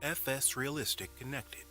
FS Realistic connected.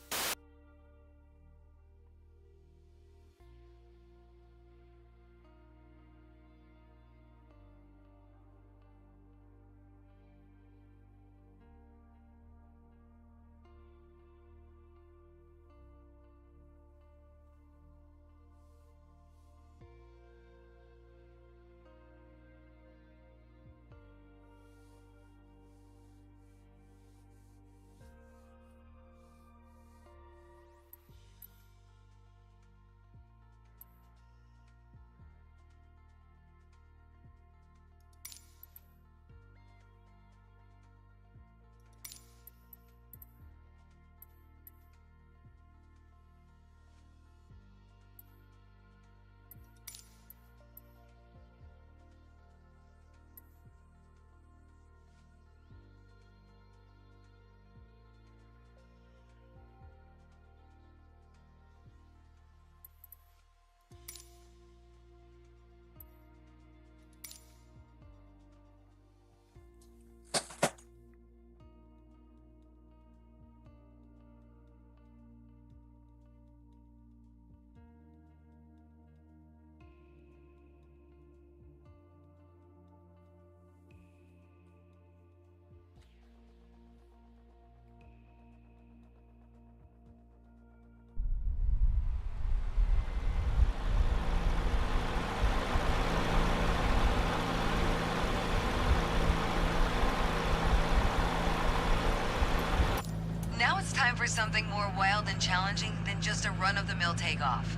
Now it's time for something more wild and challenging than just a run-of-the-mill takeoff.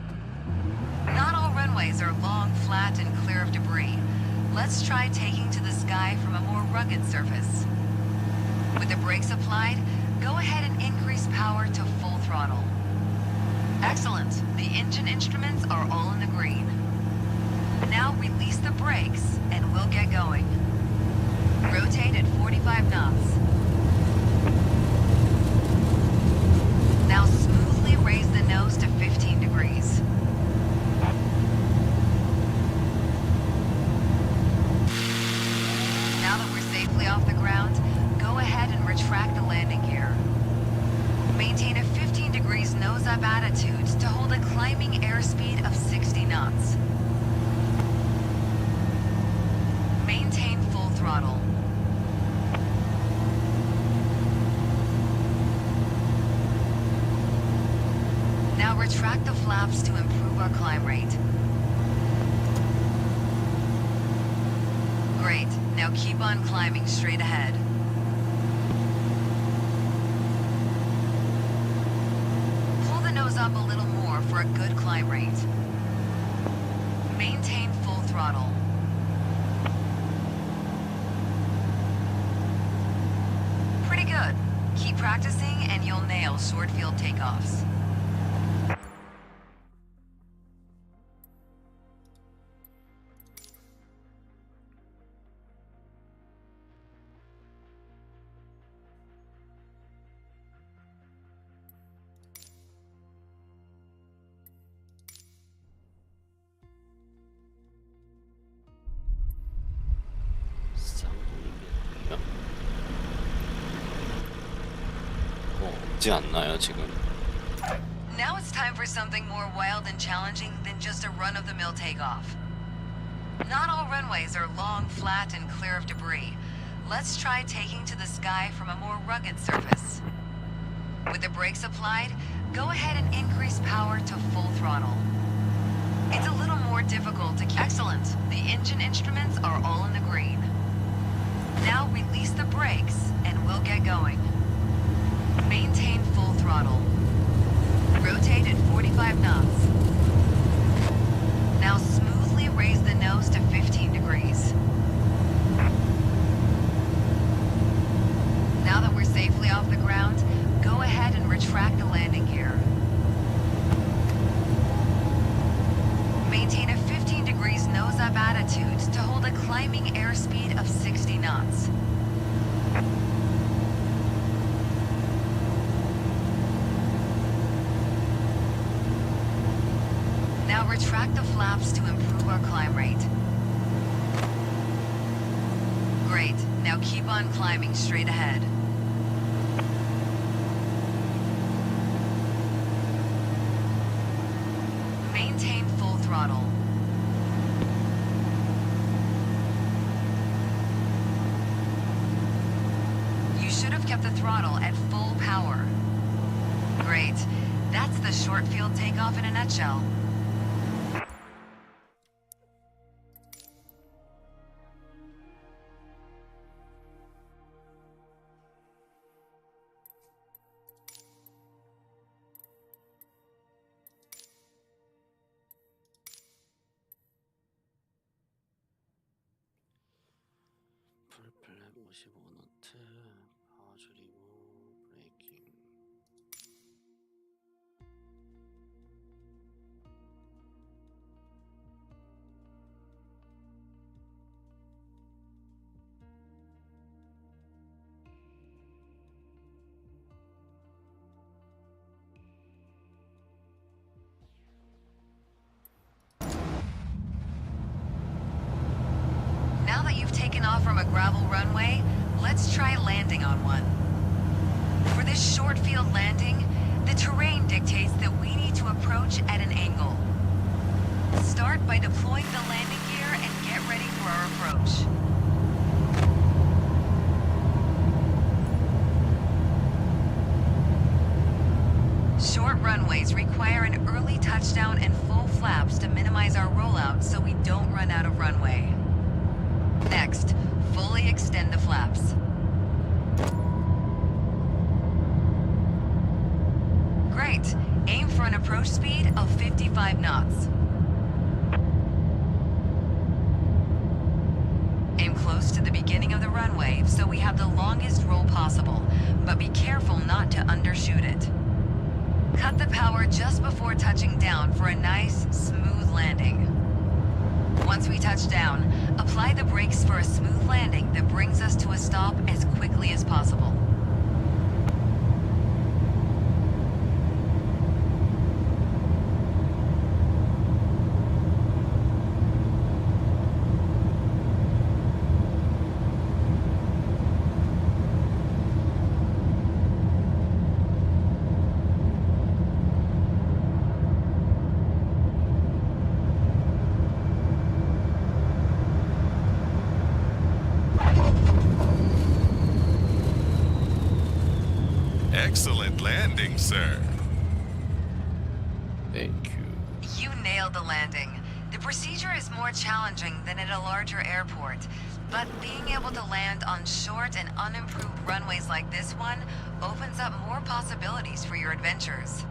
Not all runways are long, flat, and clear of debris. Let's try taking to the sky from a more rugged surface. With the brakes applied, go ahead and increase power to full throttle. Excellent. The engine instruments are all in the green. Now release the brakes, and we'll get going. Rotate at 45 knots. Now smoothly raise the nose to 15 degrees. Now that we're safely off the ground, go ahead and retract the landing gear. Maintain a 15 degrees nose-up attitude to hold a climbing airspeed of 60 knots. Maintain full throttle. Now retract the flaps to improve our climb rate. Great. Now keep on climbing straight ahead. Pull the nose up a little more for a good climb rate. Maintain full throttle. Pretty good. Keep practicing and you'll nail short field takeoffs. 않나요 지금? Now it's time for something more wild and challenging than just a run-of-the-mill takeoff. Not all runways are long, flat, and clear of debris. Let's try taking to the sky from a more rugged surface. With the brakes applied, go ahead and increase power to full throttle. It's a little more difficult to... Excellent. The engine instruments are all in the green. Now release the brakes, and we'll get going. Maintain full throttle. Rotate at 45 knots. Now smoothly raise the nose to 15 degrees. Now that we're safely off the ground, go ahead and retract the landing gear. Maintain a 15 degrees nose-up attitude to hold a climbing airspeed of 60 knots. Now retract the flaps to improve our climb rate. Great. Now keep on climbing straight ahead. throttle. You should have kept the throttle at full power. Great. That's the short field takeoff in a nutshell. 풀플랩 55노트, 파워 줄이고 브레이킹. Now that you've taken off from a gravel runway, let's try landing on one. For this short field landing, the terrain dictates that we need to approach at an angle. Start by deploying the landing gear and get ready for our approach. Short runways require an early touchdown and full flaps to minimize our rollout so we don't run out of runway. Next, fully extend the flaps. Great. Aim for an approach speed of 55 knots. Aim close to the beginning of the runway so we have the longest roll possible, but be careful not to undershoot it. Cut the power just before touching down for a nice, smooth landing. Once we touch down, apply the brakes for a smooth landing that brings us to a stop as quickly as possible. Excellent landing, sir. Thank you. You nailed the landing. The procedure is more challenging than at a larger airport, but being able to land on short and unimproved runways like this one opens up more possibilities for your adventures.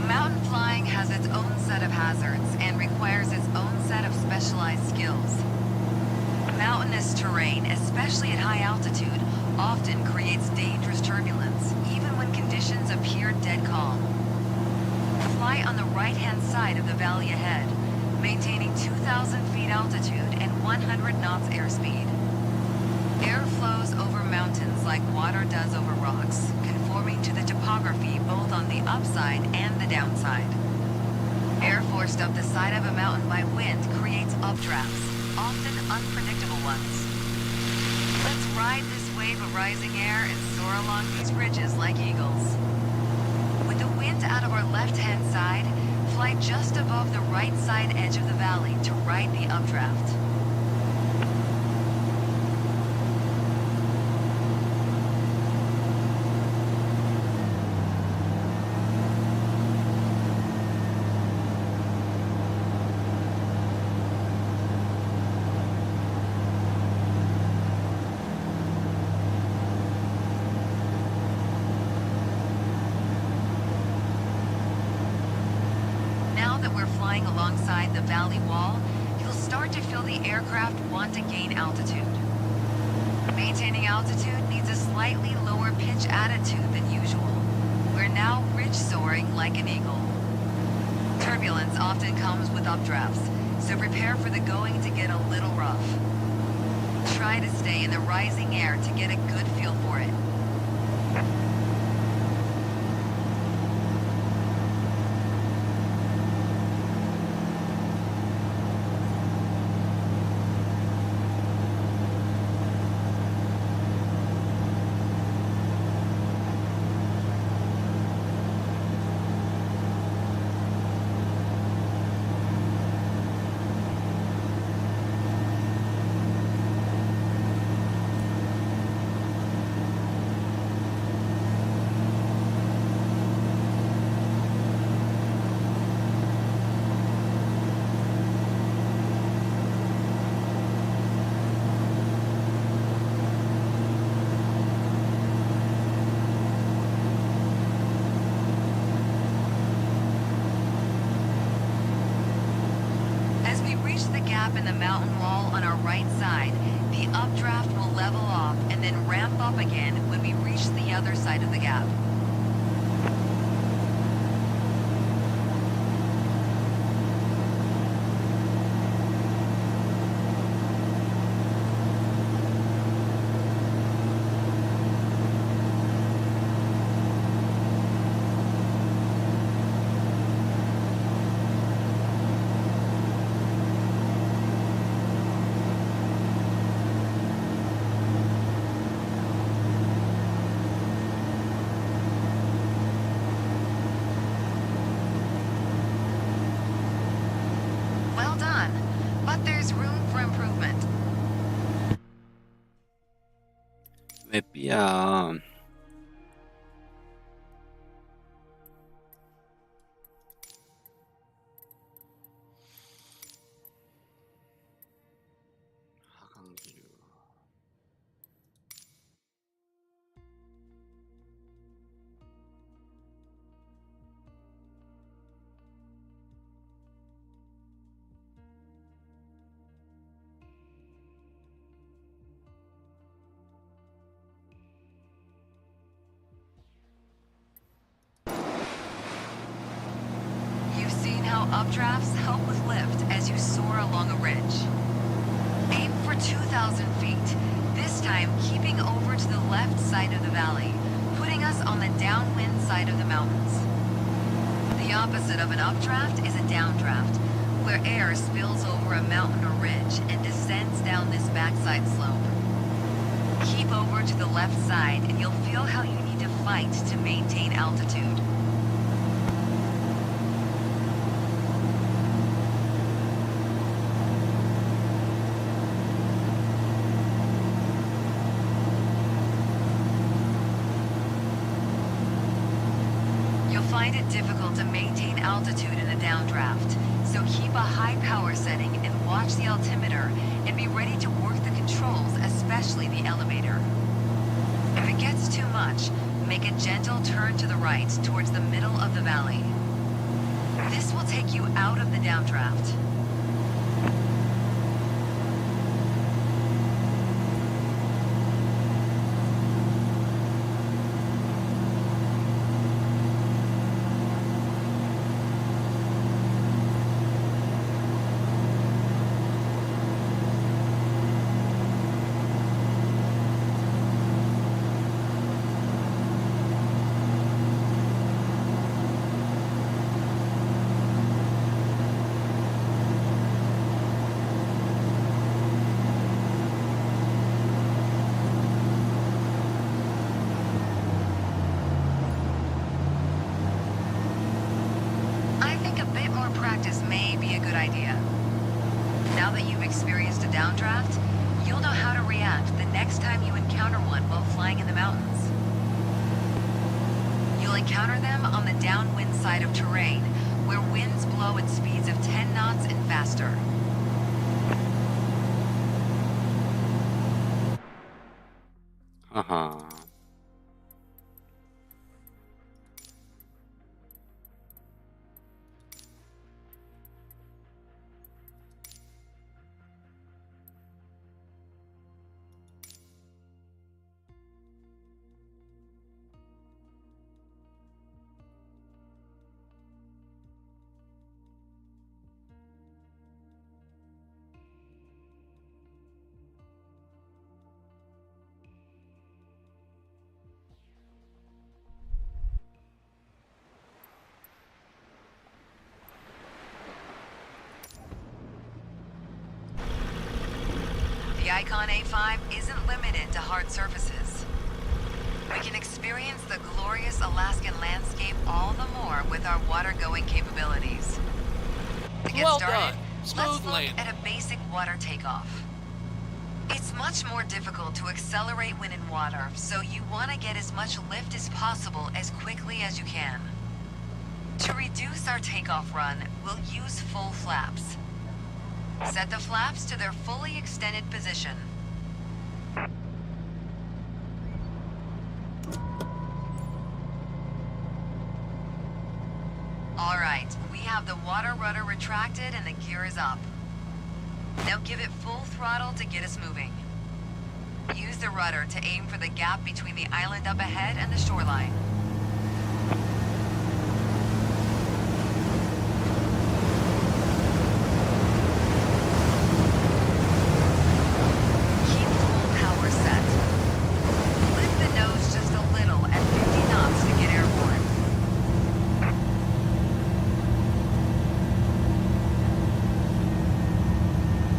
Mountain flying has its own set of hazards and requires its own set of specialized skills. Mountainous terrain, especially at high altitude, often creates dangerous turbulence, even when conditions appear dead calm. Fly on the right-hand side of the valley ahead, maintaining 2,000 feet altitude and 100 knots airspeed. Air flows over mountains like water does over rocks, conforming to the topography both on the upside and the downside. Air forced up the side of a mountain by wind creates updrafts, often unpredictable ones. Let's ride this wave of rising air and soar along these ridges like eagles. With the wind out of our left-hand side, fly just above the right side edge of the valley to ride the updraft. Now that we're flying alongside the valley wall, you'll start to feel the aircraft want to gain altitude. Maintaining altitude needs a slightly lower pitch attitude than usual. We're now ridge soaring like an eagle. Turbulence often comes with updrafts, so prepare for the going to get a little rough. Try to stay in the rising air to get a good feel for it. In the mountain wall on our right side, the updraft will level off and then ramp up again when we reach the other side of the gap. 왜 삐야? 하강기류. Updrafts help with lift as you soar along a ridge. Aim for 2,000 feet, this time keeping over to the left side of the valley, putting us on the downwind side of the mountains. The opposite of an updraft is a downdraft, where air spills over a mountain or ridge and descends down this backside slope. Keep over to the left side and you'll feel how you need to fight to maintain altitude. Find it difficult to maintain altitude in a downdraft, so keep a high power setting and watch the altimeter and be ready to work the controls, especially the elevator. If it gets too much, make a gentle turn to the right towards the middle of the valley. This will take you out of the downdraft. Practice may be a good idea. Now that you've experienced a downdraft, you'll know how to react the next time you encounter one while flying in the mountains. You'll encounter them on the downwind side of terrain, where winds blow at speeds of 10 knots and faster. 아하. Recon A5 isn't limited to hard surfaces. We can experience the glorious Alaskan landscape all the more with our water-going capabilities. To get Well started, done. let's Smooth look landing. at a basic water takeoff. It's much more difficult to accelerate when in water, so you want to get as much lift as possible as quickly as you can. To reduce our takeoff run, we'll use full flaps. Set the flaps to their fully extended position. All right, we have the water rudder retracted and the gear is up. Now give it full throttle to get us moving. Use the rudder to aim for the gap between the island up ahead and the shoreline. Keep full power set. Lift the nose just a little at 50 knots to get airborne.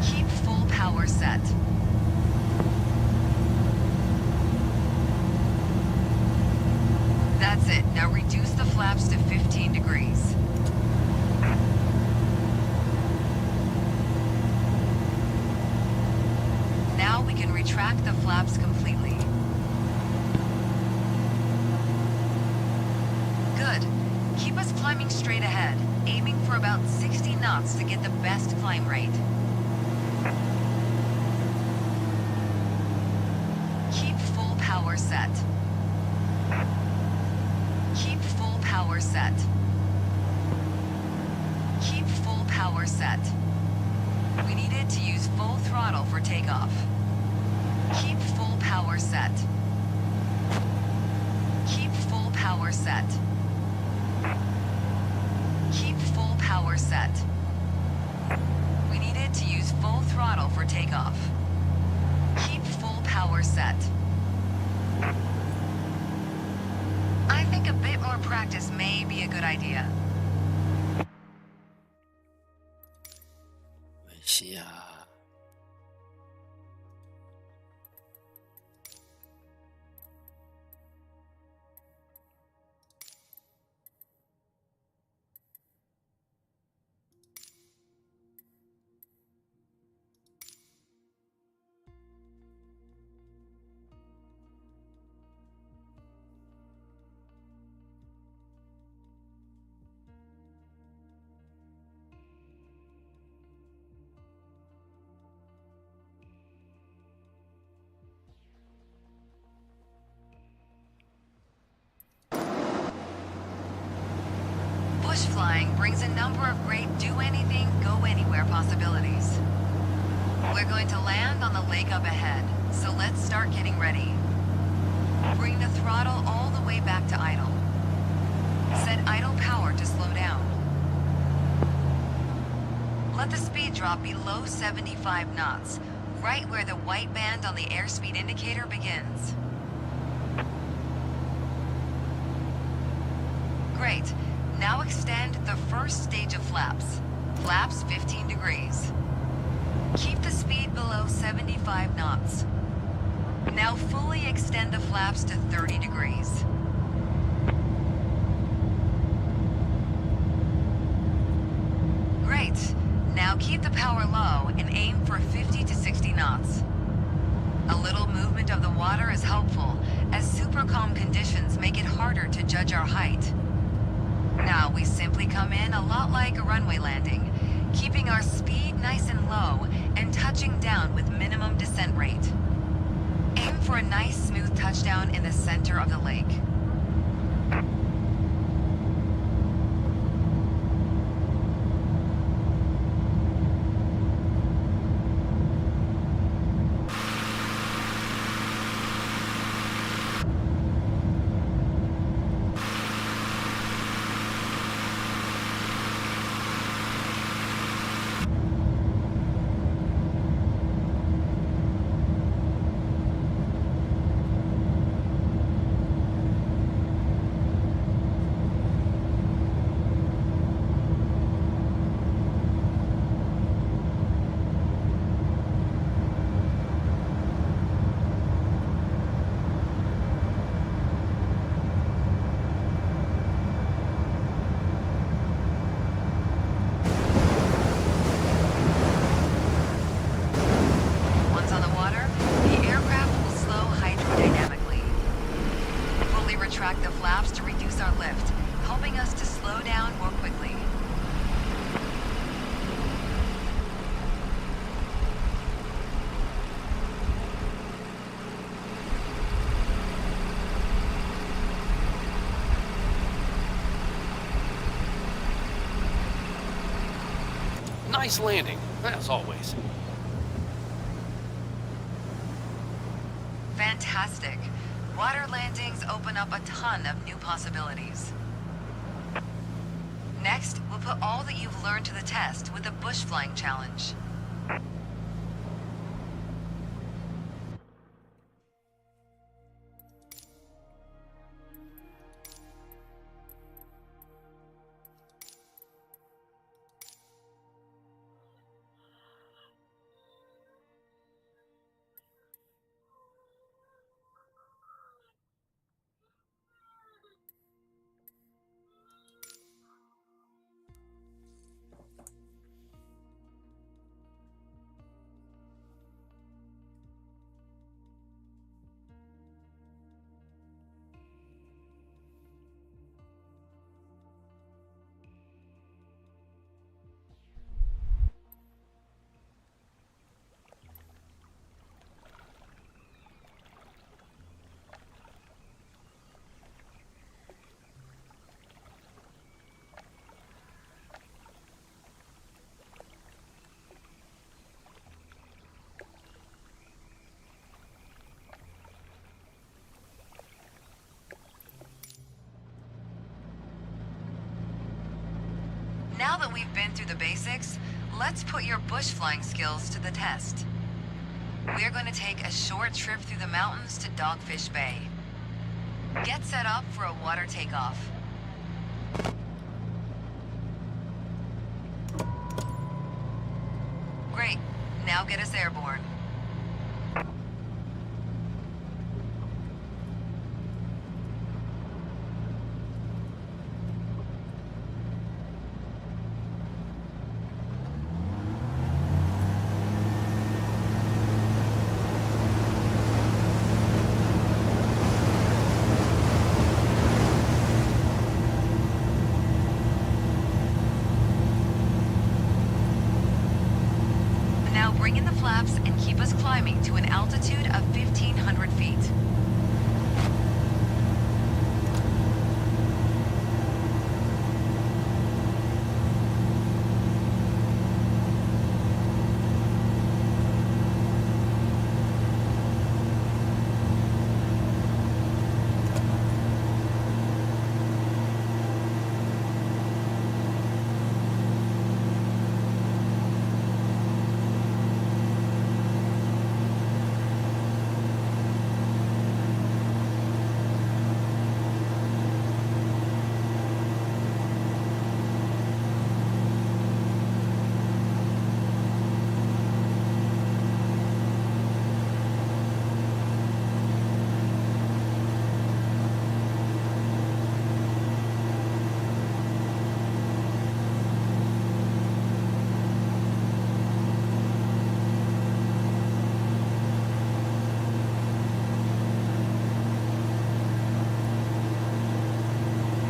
Keep full power set. That's it. Now reduce the flaps to 15 degrees. Now we can retract the flaps completely. Good. Keep us climbing straight ahead, aiming for about 60 knots to get the best climb rate. Keep full power set. Keep full power set. Keep full power set. We needed to use full throttle for takeoff. Keep full power set. Keep full power set. Keep full power set. We needed to use full throttle for takeoff. Keep full power set. I think a bit more practice may be a good idea. 没戏啊！ Bush flying brings a number of great do-anything, go-anywhere possibilities. We're going to land on the lake up ahead, so let's start getting ready. Bring the throttle all the way back to idle. Set idle power to slow down. Let the speed drop below 75 knots, right where the white band on the airspeed indicator begins. Great. Now extend the first stage of flaps. Flaps 15 degrees. Keep the speed below 75 knots. Now fully extend the flaps to 30 degrees. Great. Now keep the power low and aim for 50 to 60 knots. A little movement of the water is helpful, as super calm conditions make it harder to judge our height. Now we simply come in a lot like a runway landing, keeping our speed nice and low and touching down with minimum descent rate. Aim for a nice smooth touchdown in the center of the lake. helping us to slow down more quickly. Nice landing, as always. Fantastic. Water landings open up a ton of new possibilities. Next, we'll put all that you've learned to the test with the bush flying challenge. Now that we've been through the basics, let's put your bush flying skills to the test. We're going to take a short trip through the mountains to Dogfish Bay. Get set up for a water takeoff. Great. Now get us airborne. Now bring in the flaps and keep us climbing to an altitude of 1,500 feet.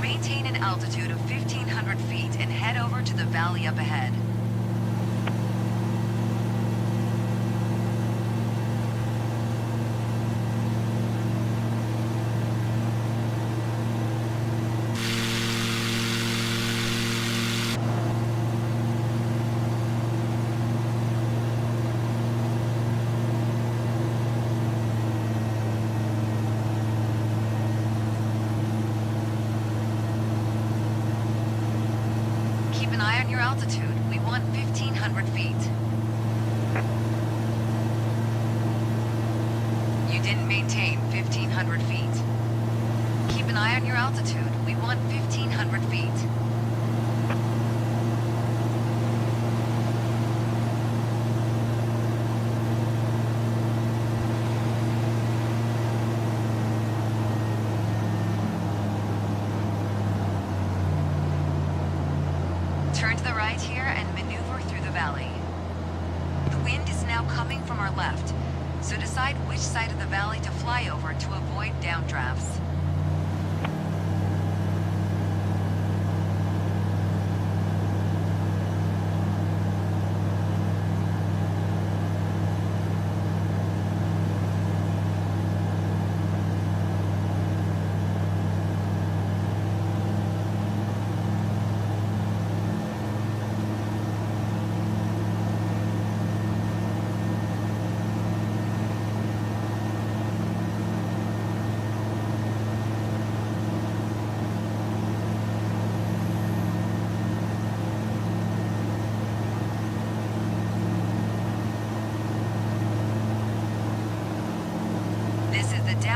Maintain an altitude of 1,500 feet and head over to the valley up ahead. Keep an eye on your altitude. We want 1,500 feet. You didn't maintain 1,500 feet. Keep an eye on your altitude. We want 1,500 feet. Turn to the right here and maneuver through the valley. The wind is now coming from our left, so decide which side of the valley to fly over to avoid downdrafts.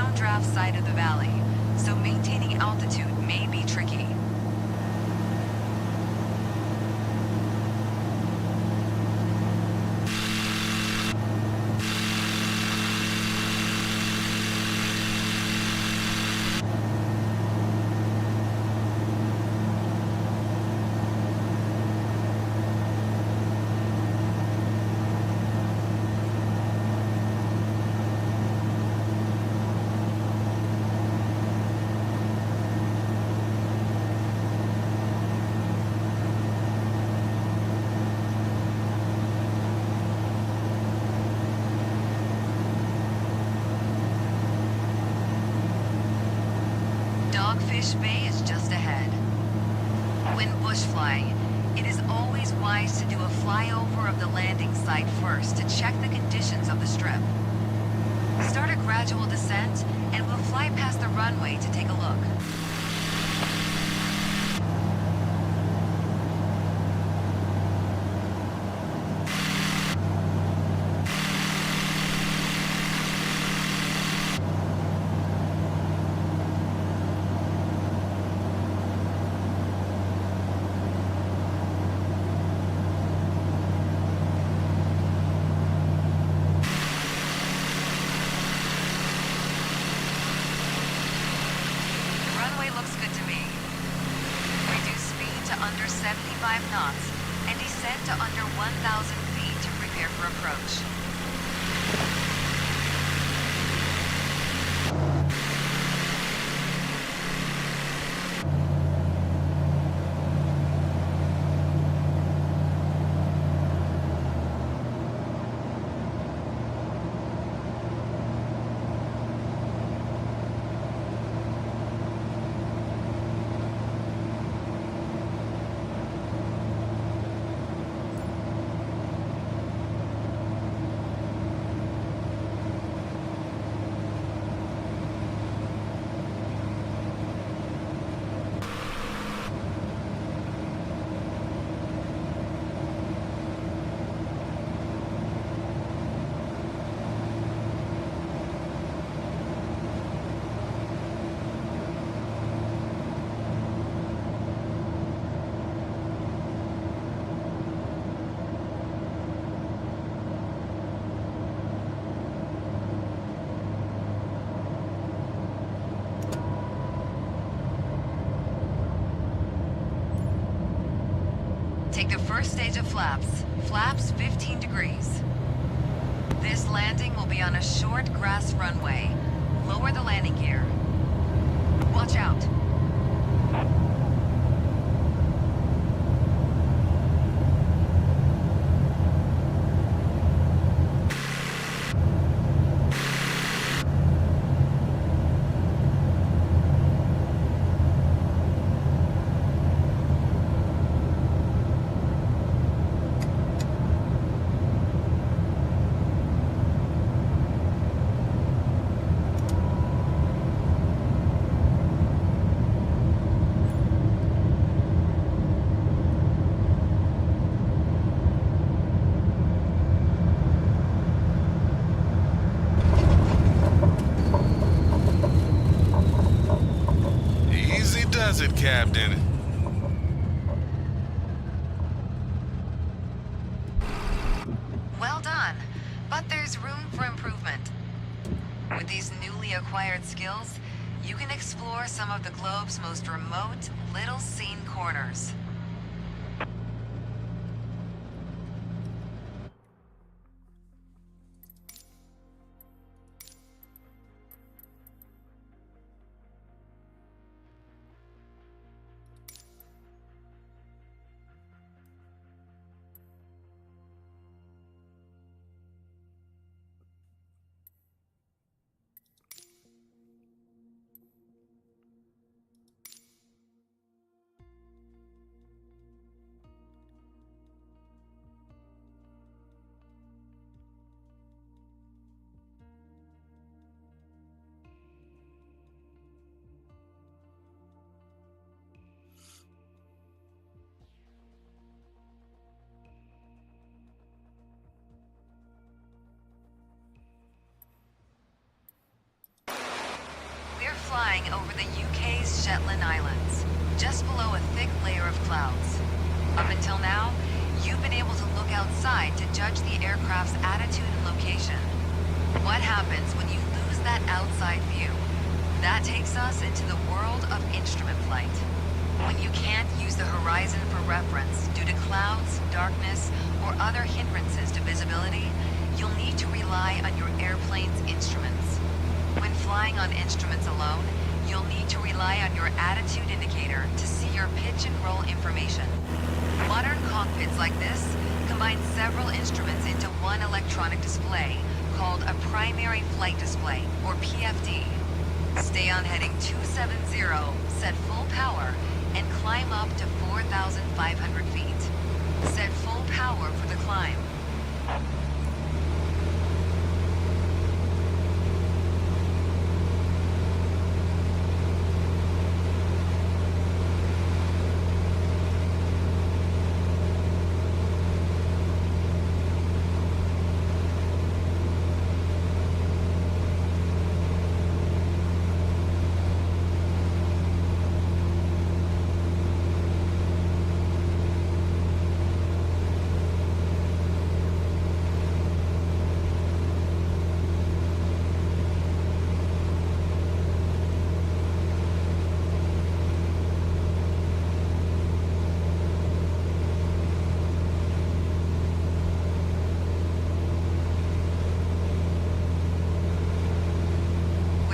downdraft side of the valley, so maintaining altitude may be tricky. Dogfish Bay is just ahead. When bush flying, it is always wise to do a flyover of the landing site first to check the conditions of the strip. Start a gradual descent, and we'll fly past the runway to take a look. Under 75 knots and descend to under 1,000 feet to prepare for approach. Take the first stage of flaps. Flaps 15 degrees. This landing will be on a short grass runway. Lower the landing gear. Watch out. Does it, Captain? Well done, but there's room for improvement. With these newly acquired skills, you can explore some of the globe's most remote, little-seen corners. flying over the UK's Shetland Islands, just below a thick layer of clouds. Up until now, you've been able to look outside to judge the aircraft's attitude and location. What happens when you lose that outside view? That takes us into the world of instrument flight. When you can't use the horizon for reference due to clouds, darkness, or other hindrances to visibility, you'll need to rely on your airplane's instruments. When flying on instruments alone, you'll need to rely on your attitude indicator to see your pitch and roll information. Modern cockpits like this combine several instruments into one electronic display called a primary flight display, or PFD. Stay on heading 270, set full power, and climb up to 4,500 feet. Set full power for the climb.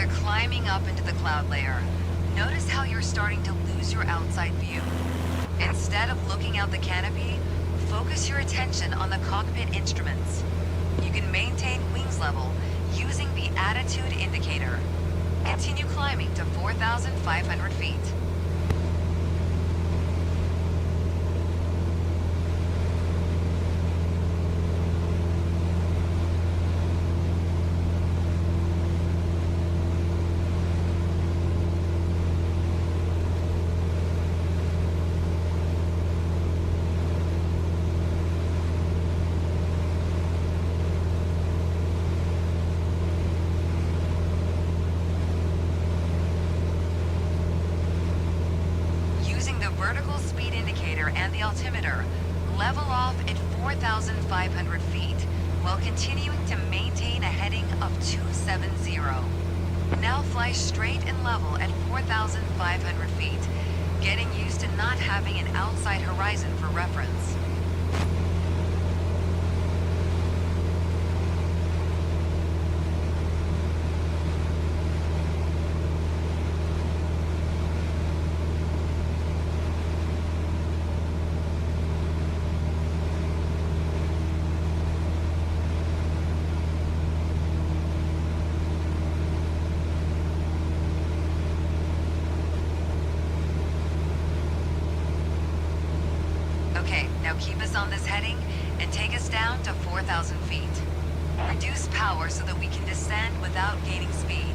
Climbing up into the cloud layer, notice how you're starting to lose your outside view. Instead of looking out the canopy, focus your attention on the cockpit instruments. You can maintain wings level using the attitude indicator. Continue climbing to 4,500 feet. Vertical speed indicator and the altimeter level off at 4,500 feet while continuing to maintain a heading of 270. Now fly straight and level at 4,500 feet, getting used to not having an outside horizon for reference. Okay, now keep us on this heading and take us down to 4,000 feet. Reduce power so that we can descend without gaining speed.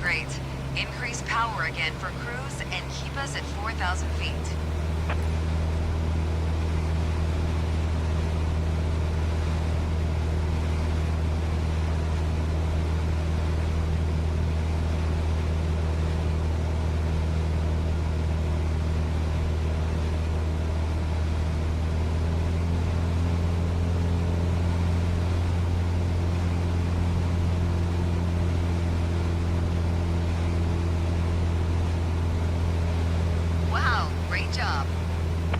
Great. Increase power again for cruise and keep us at 4,000 feet.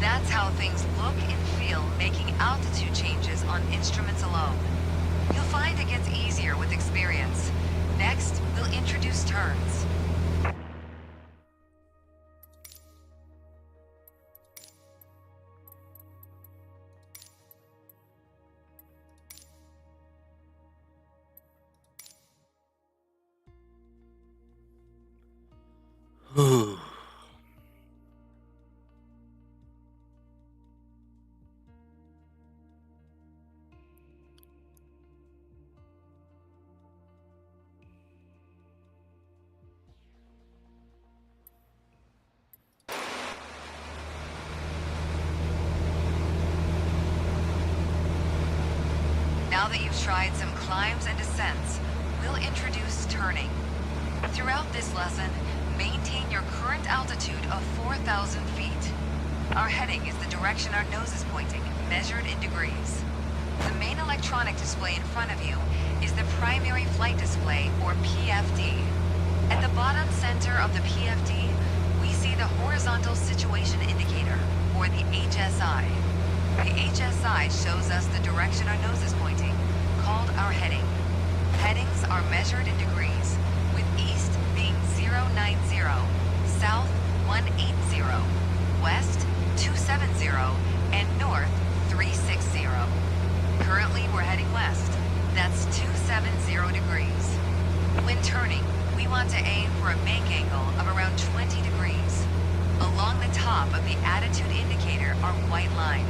That's how things look and feel making altitude changes on instruments alone. You'll find it gets easier with experience. Next, we'll introduce turns. Now that you've tried some climbs and descents, we'll introduce turning. Throughout this lesson, maintain your current altitude of 4,000 feet. Our heading is the direction our nose is pointing, measured in degrees. The main electronic display in front of you is the primary flight display, or PFD. At the bottom center of the PFD, we see the horizontal situation indicator, or the HSI. The HSI shows us the direction our nose is pointing, called our heading. Headings are measured in degrees, with east being 090, south 180, west 270, and north 360. Currently, we're heading west. That's 270 degrees. When turning, we want to aim for a make angle of around 20 degrees. Along the top of the attitude indicator are white lines.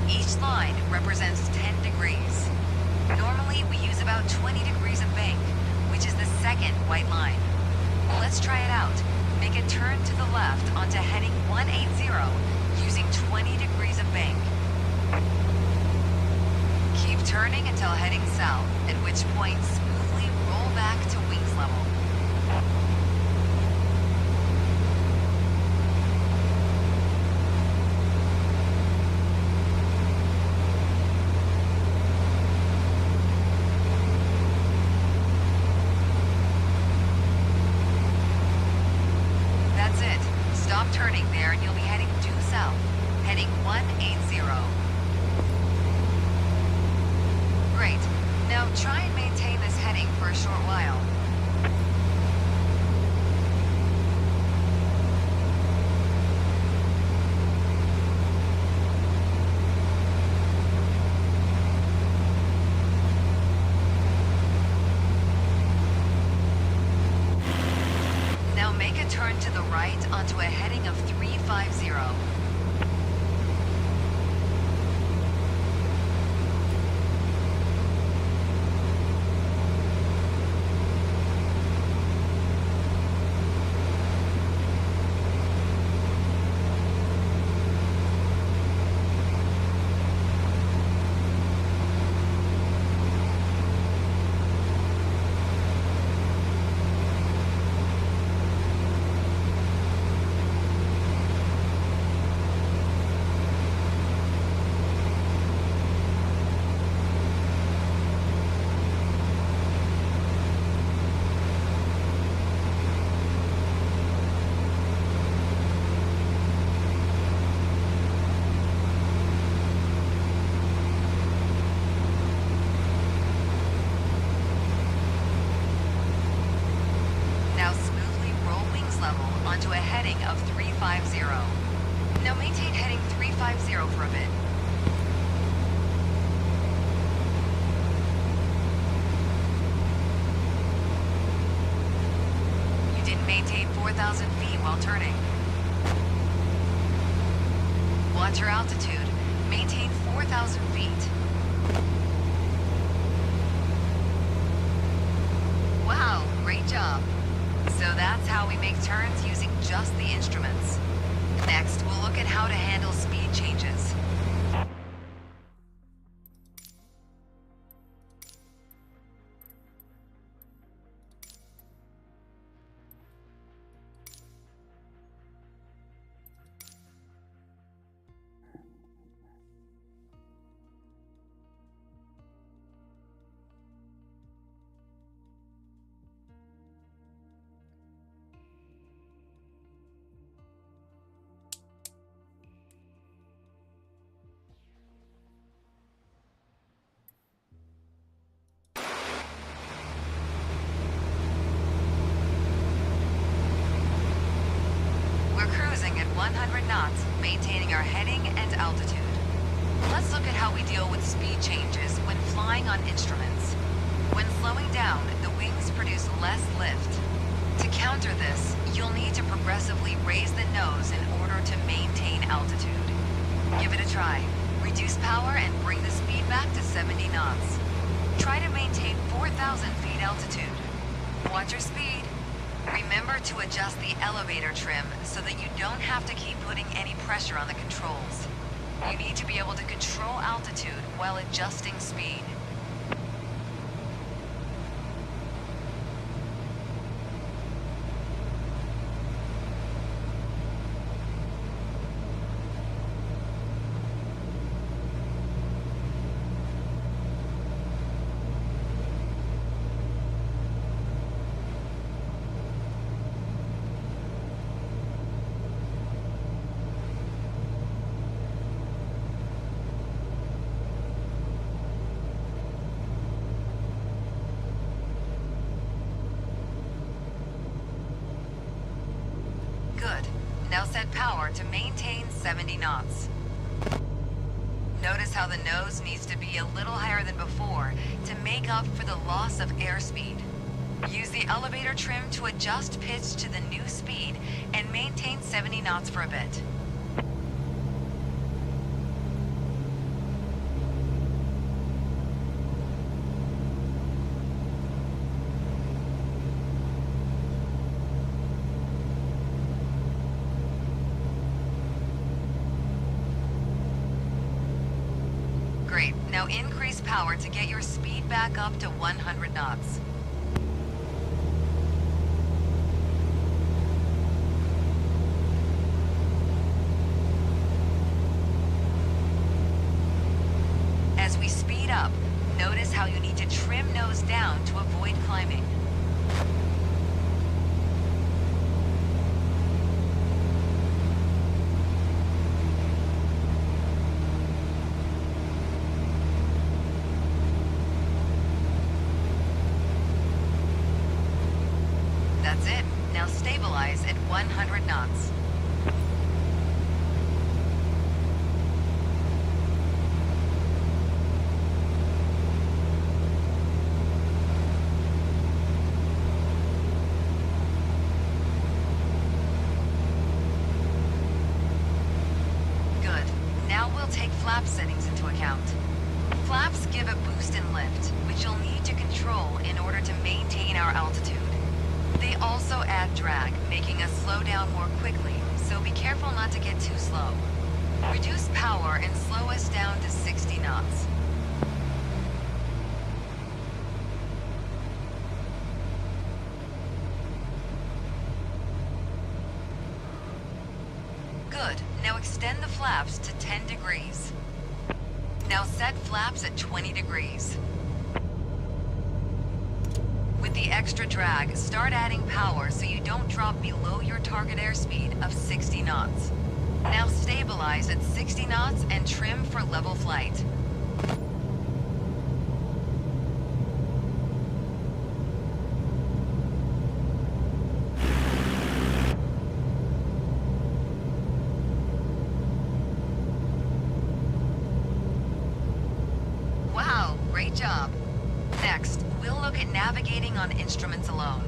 Each line represents 10 degrees. Normally, we use about 20 degrees of bank, which is the second white line. Let's try it out. Make a turn to the left onto heading 180 using 20 degrees of bank. Keep turning until heading south, at which point smoothly roll back to wings level. That's it. Stop turning there and you'll be heading due south, heading 180. Great. Now try and maintain this heading for a short while. Now make a turn to the right onto a heading of 350. Now smoothly roll wings level onto a heading of 350. Now maintain heading 350 for a bit. You didn't maintain 4,000 feet while turning. Watch your altitude. Maintain 4,000 feet. Wow, great job. So that's how we make turns using just the instruments. Next, we'll look at how to handle speed changes. We're cruising at 100 knots, maintaining our heading and altitude. Let's look at how we deal with speed changes when flying on instruments. When slowing down, the wings produce less lift. To counter this, you'll need to progressively raise the nose in order to maintain altitude. Give it a try. Reduce power and bring the speed back to 70 knots. Try to maintain 4,000 feet altitude. Watch your speed. Remember to adjust the elevator trim so that you don't have to keep putting any pressure on the controls. You need to be able to control altitude while adjusting speed. power to maintain 70 knots. Notice how the nose needs to be a little higher than before to make up for the loss of airspeed. Use the elevator trim to adjust pitch to the new speed and maintain 70 knots for a bit. Great. Now increase power to get your speed back up to 100 knots. As we speed up, notice how you need to trim nose down to avoid climbing. That's it. Now stabilize at 100 knots. Good. Now we'll take flap settings into account. Flaps give a boost in lift, which you'll need to control in order to maintain our altitude. They also add drag, making us slow down more quickly, so be careful not to get too slow. Reduce power and slow us down to 60 knots. Good. Now extend the flaps to 10 degrees. Now set flaps at 20 degrees. With the extra drag, start adding power so you don't drop below your target airspeed of 60 knots. Now stabilize at 60 knots and trim for level flight. Wow, great job. Next, we'll look at navigating on instruments alone.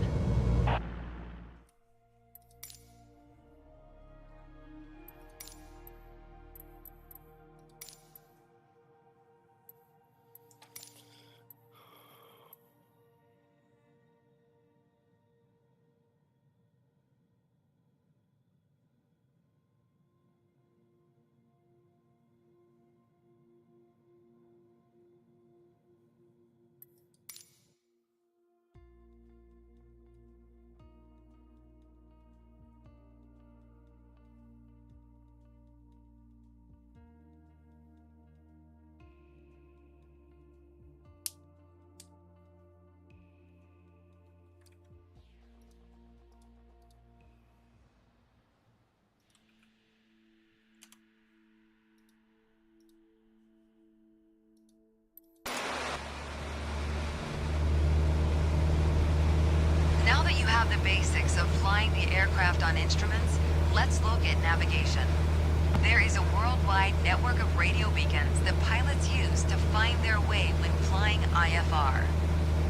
Now that you have the basics of flying the aircraft on instruments, let's look at navigation. There is a worldwide network of radio beacons that pilots use to find their way when flying IFR.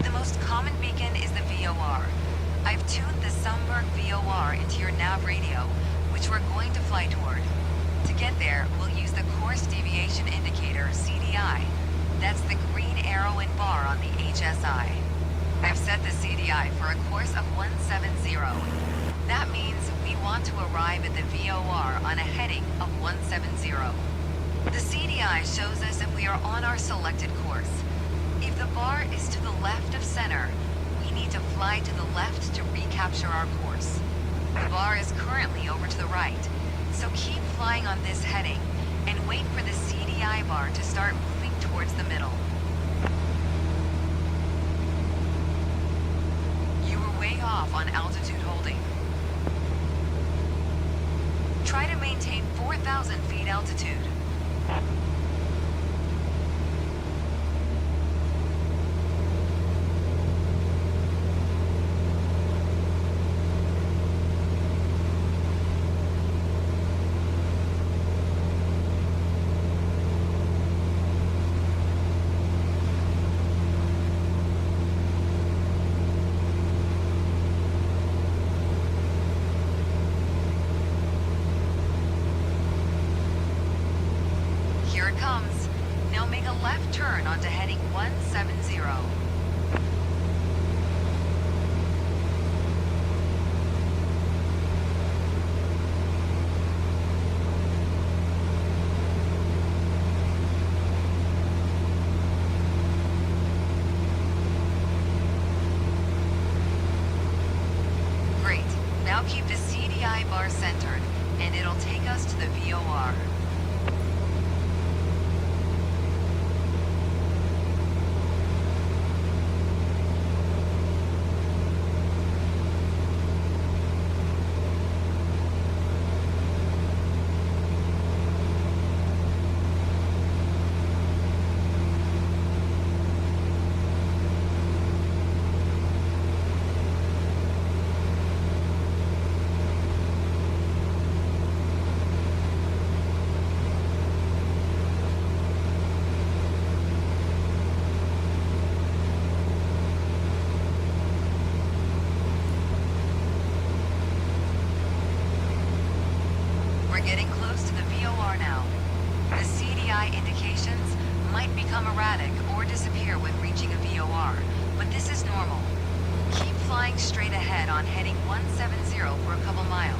The most common beacon is the VOR. I've tuned the Sumberg VOR into your nav radio, which we're going to fly toward. To get there, we'll use the course deviation indicator, CDI. That's the green arrow and bar on the HSI. I've set the CDI for a course of 170. That means we want to arrive at the VOR on a heading of 170. The CDI shows us if we are on our selected course. If the bar is to the left of center, we need to fly to the left to recapture our course. The bar is currently over to the right, so keep flying on this heading and wait for the CDI bar to start moving towards the middle. You were way off on altitude holding. Try to maintain 4,000 feet altitude. it comes. Now make a left turn onto heading 170. Great. Now keep the CDI bar centered, and it'll take us to the VOR. We're getting close to the VOR now. The CDI indications might become erratic or disappear when reaching a VOR, but this is normal. Keep flying straight ahead on heading 170 for a couple miles.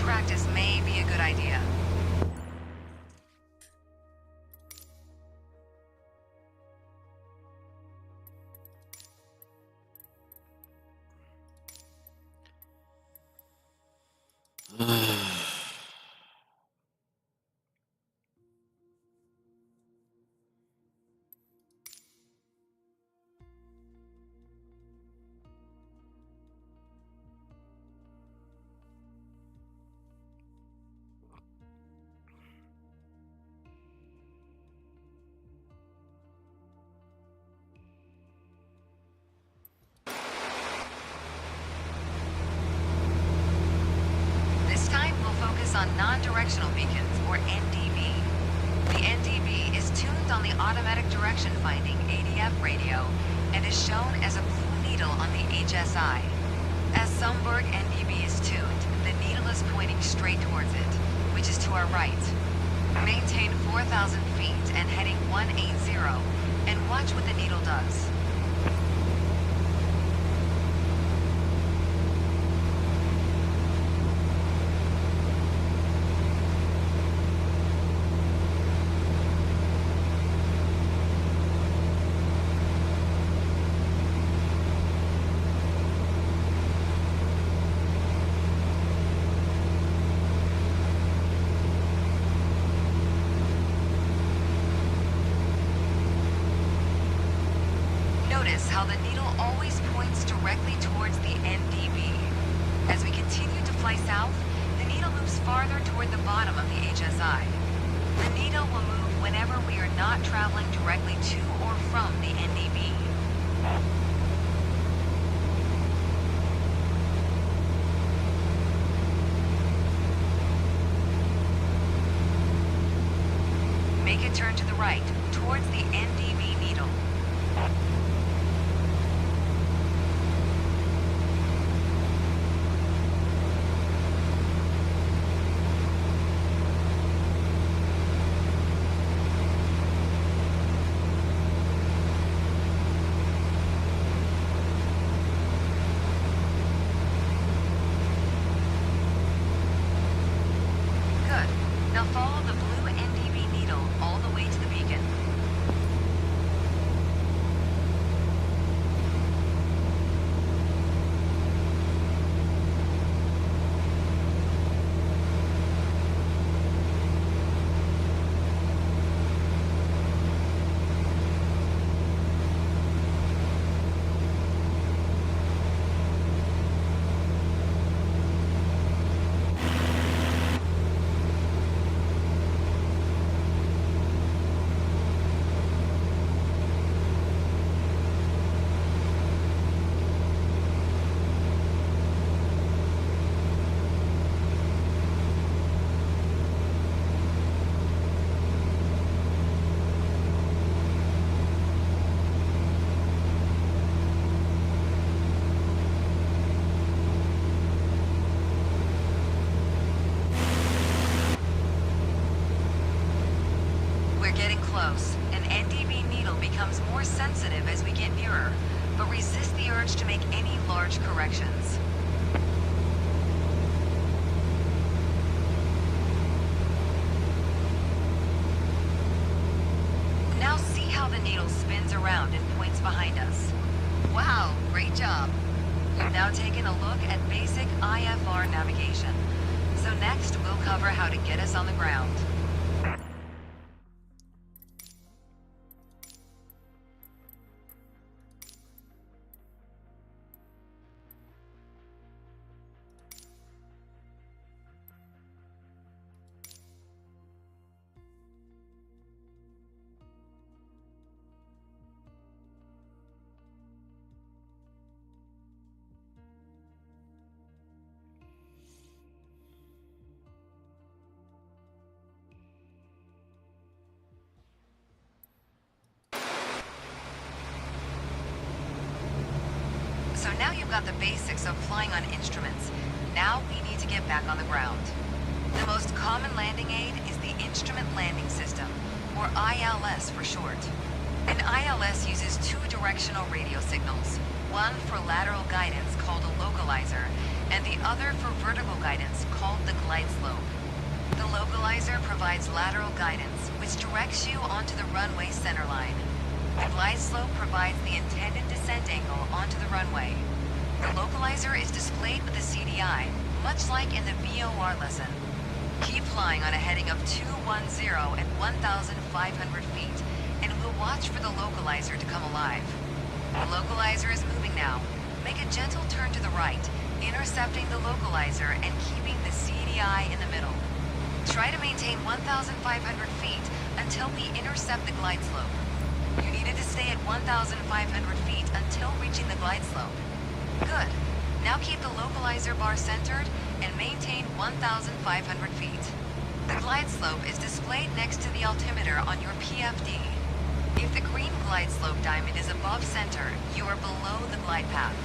Practice may be a good idea. On non-directional beacons, or NDB. The NDB is tuned on the automatic direction finding ADF radio and is shown as a blue needle on the HSI. As Sumberg NDB is tuned, the needle is pointing straight towards it, which is to our right. Maintain 4,000 feet and heading 180, and watch what the needle does. Notice how the needle always points directly towards the NDB. As we continue to fly south, the needle moves farther toward the bottom of the HSI. The needle will move whenever we are not traveling directly to or from the NDB. Make a turn to the right, towards the NDB needle. clearer, but resist the urge to make any large corrections. Now see how the needle spins around and points behind us. Wow, great job. We've now taken a look at basic IFR navigation. So next, we'll cover how to get us on the ground. So now you've got the basics of flying on instruments. Now we need to get back on the ground. The most common landing aid is the Instrument Landing System, or ILS for short. An ILS uses two directional radio signals, one for lateral guidance called a localizer, and the other for vertical guidance called the glide slope. The localizer provides lateral guidance, which directs you onto the runway centerline. The glide slope provides the intended descent angle onto the runway. The localizer is displayed with the CDI, much like in the VOR lesson. Keep flying on a heading of 210 at 1,500 feet, and we'll watch for the localizer to come alive. The localizer is moving now. Make a gentle turn to the right, intercepting the localizer and keeping the CDI in the middle. Try to maintain 1,500 feet until we intercept the glide slope. You needed to stay at 1,500 feet until reaching the glide slope. Good. Now keep the localizer bar centered and maintain 1,500 feet. The glide slope is displayed next to the altimeter on your PFD. If the green glide slope diamond is above center, you are below the glide path.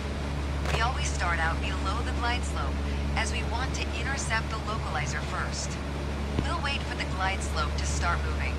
We always start out below the glide slope, as we want to intercept the localizer first. We'll wait for the glide slope to start moving.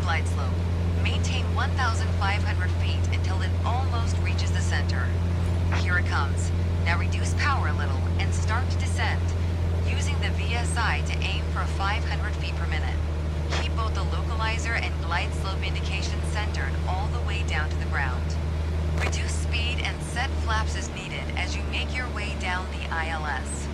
Glide slope. Maintain 1,500 feet until it almost reaches the center. Here it comes. Now reduce power a little and start to descend, using the VSI to aim for 500 feet per minute. Keep both the localizer and glide slope indications centered all the way down to the ground. Reduce speed and set flaps as needed as you make your way down the ILS.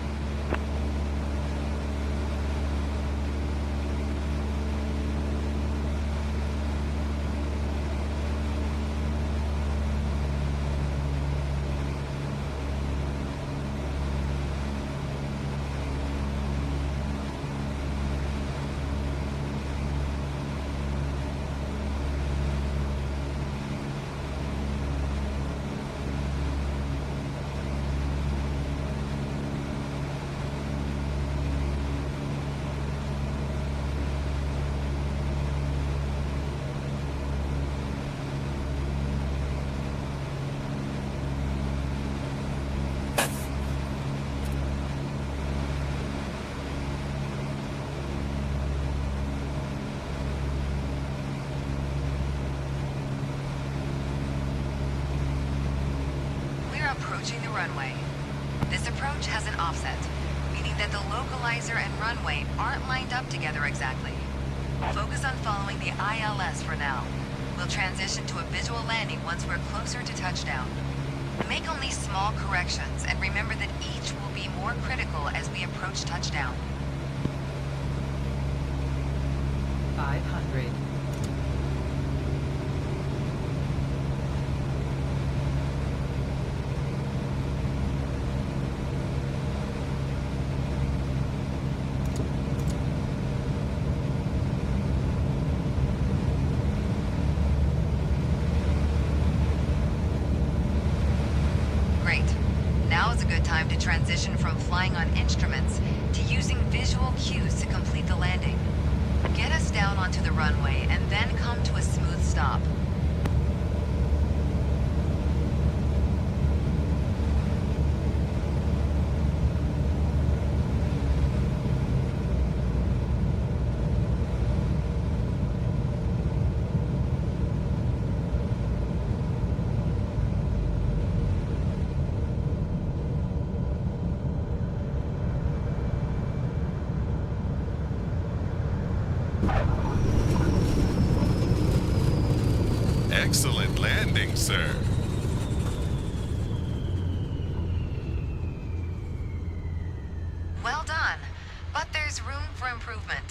Approaching the runway. This approach has an offset, meaning that the localizer and runway aren't lined up together exactly. Focus on following the ILS for now. We'll transition to a visual landing once we're closer to touchdown. Make only small corrections and remember that each will be more critical as we approach touchdown. 500. Great. Now is a good time to transition from flying on instruments to using visual cues to complete the landing. Get us down onto the runway and then come to a smooth stop. Excellent landing, sir. Well done, but there's room for improvement.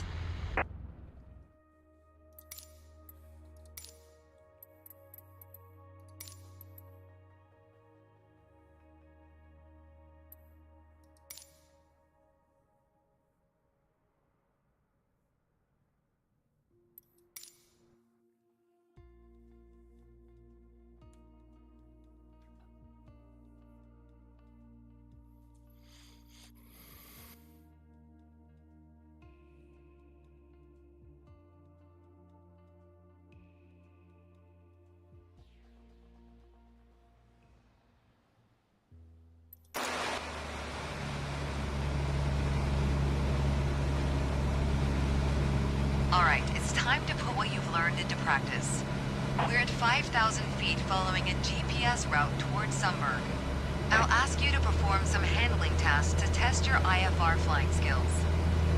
Alright, it's time to put what you've learned into practice. We're at 5,000 feet following a GPS route towards Sunberg. I'll ask you to perform some handling tasks to test your IFR flying skills.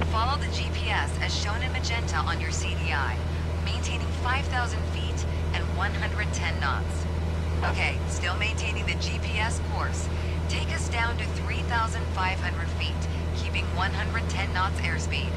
Follow the GPS as shown in magenta on your CDI, maintaining 5,000 feet and 110 knots. Okay, still maintaining the GPS course. Take us down to 3,500 feet, keeping 110 knots airspeed.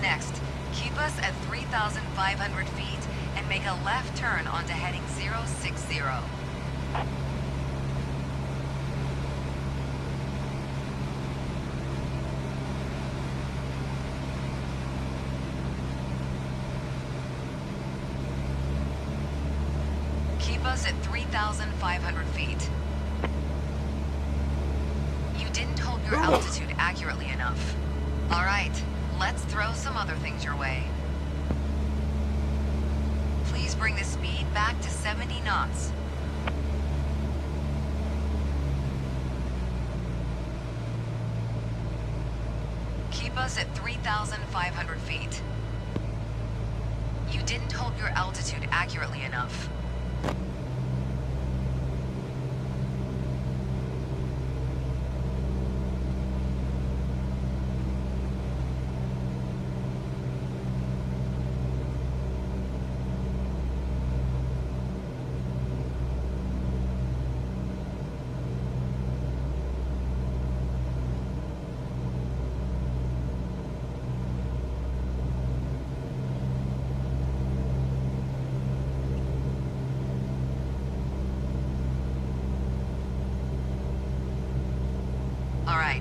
Next, keep us at 3,500 feet and make a left turn onto heading 060. Keep us at 3,500 feet. You didn't hold your altitude accurately enough. All right, let's throw some other things your way. Please bring the speed back to 70 knots. Keep us at 3,500 feet. You didn't hold your altitude accurately enough.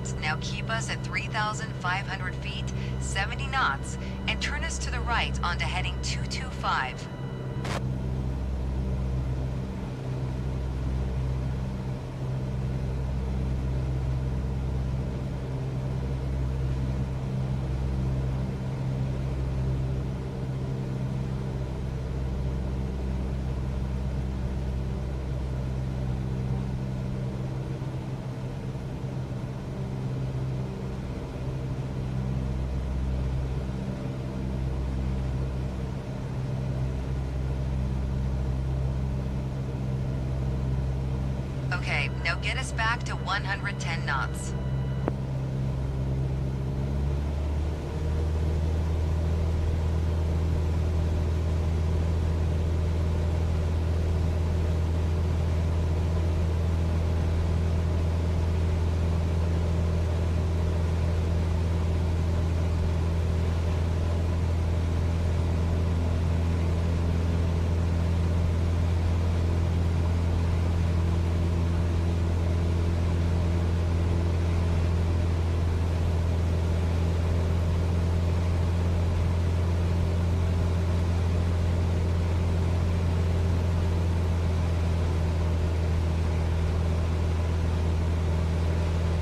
Excellent. Now keep us at 3,500 feet, 70 knots, and turn us to the right onto heading 225. Okay, now get us back to 110 knots.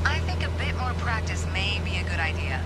I think a bit more practice may be a good idea.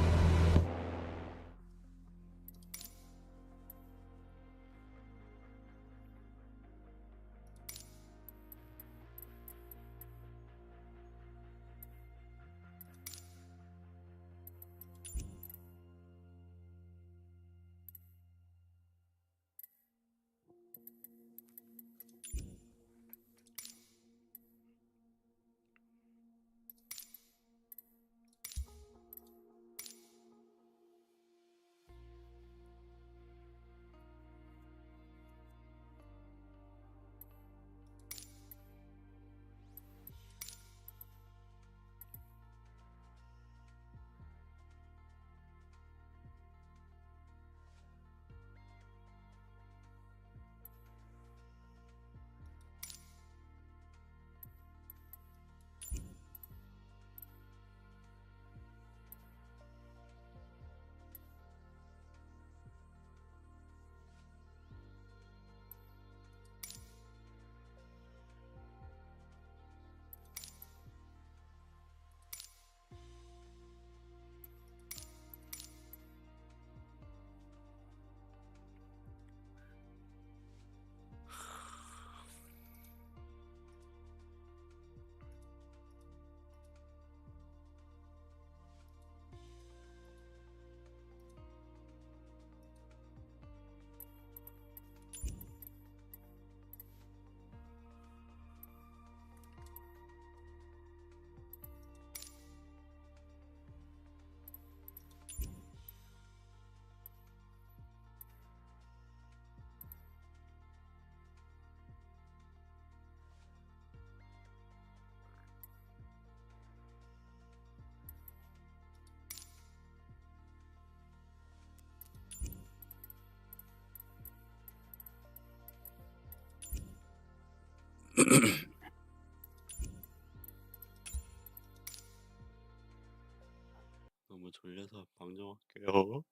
너무 졸려서 방종할게요.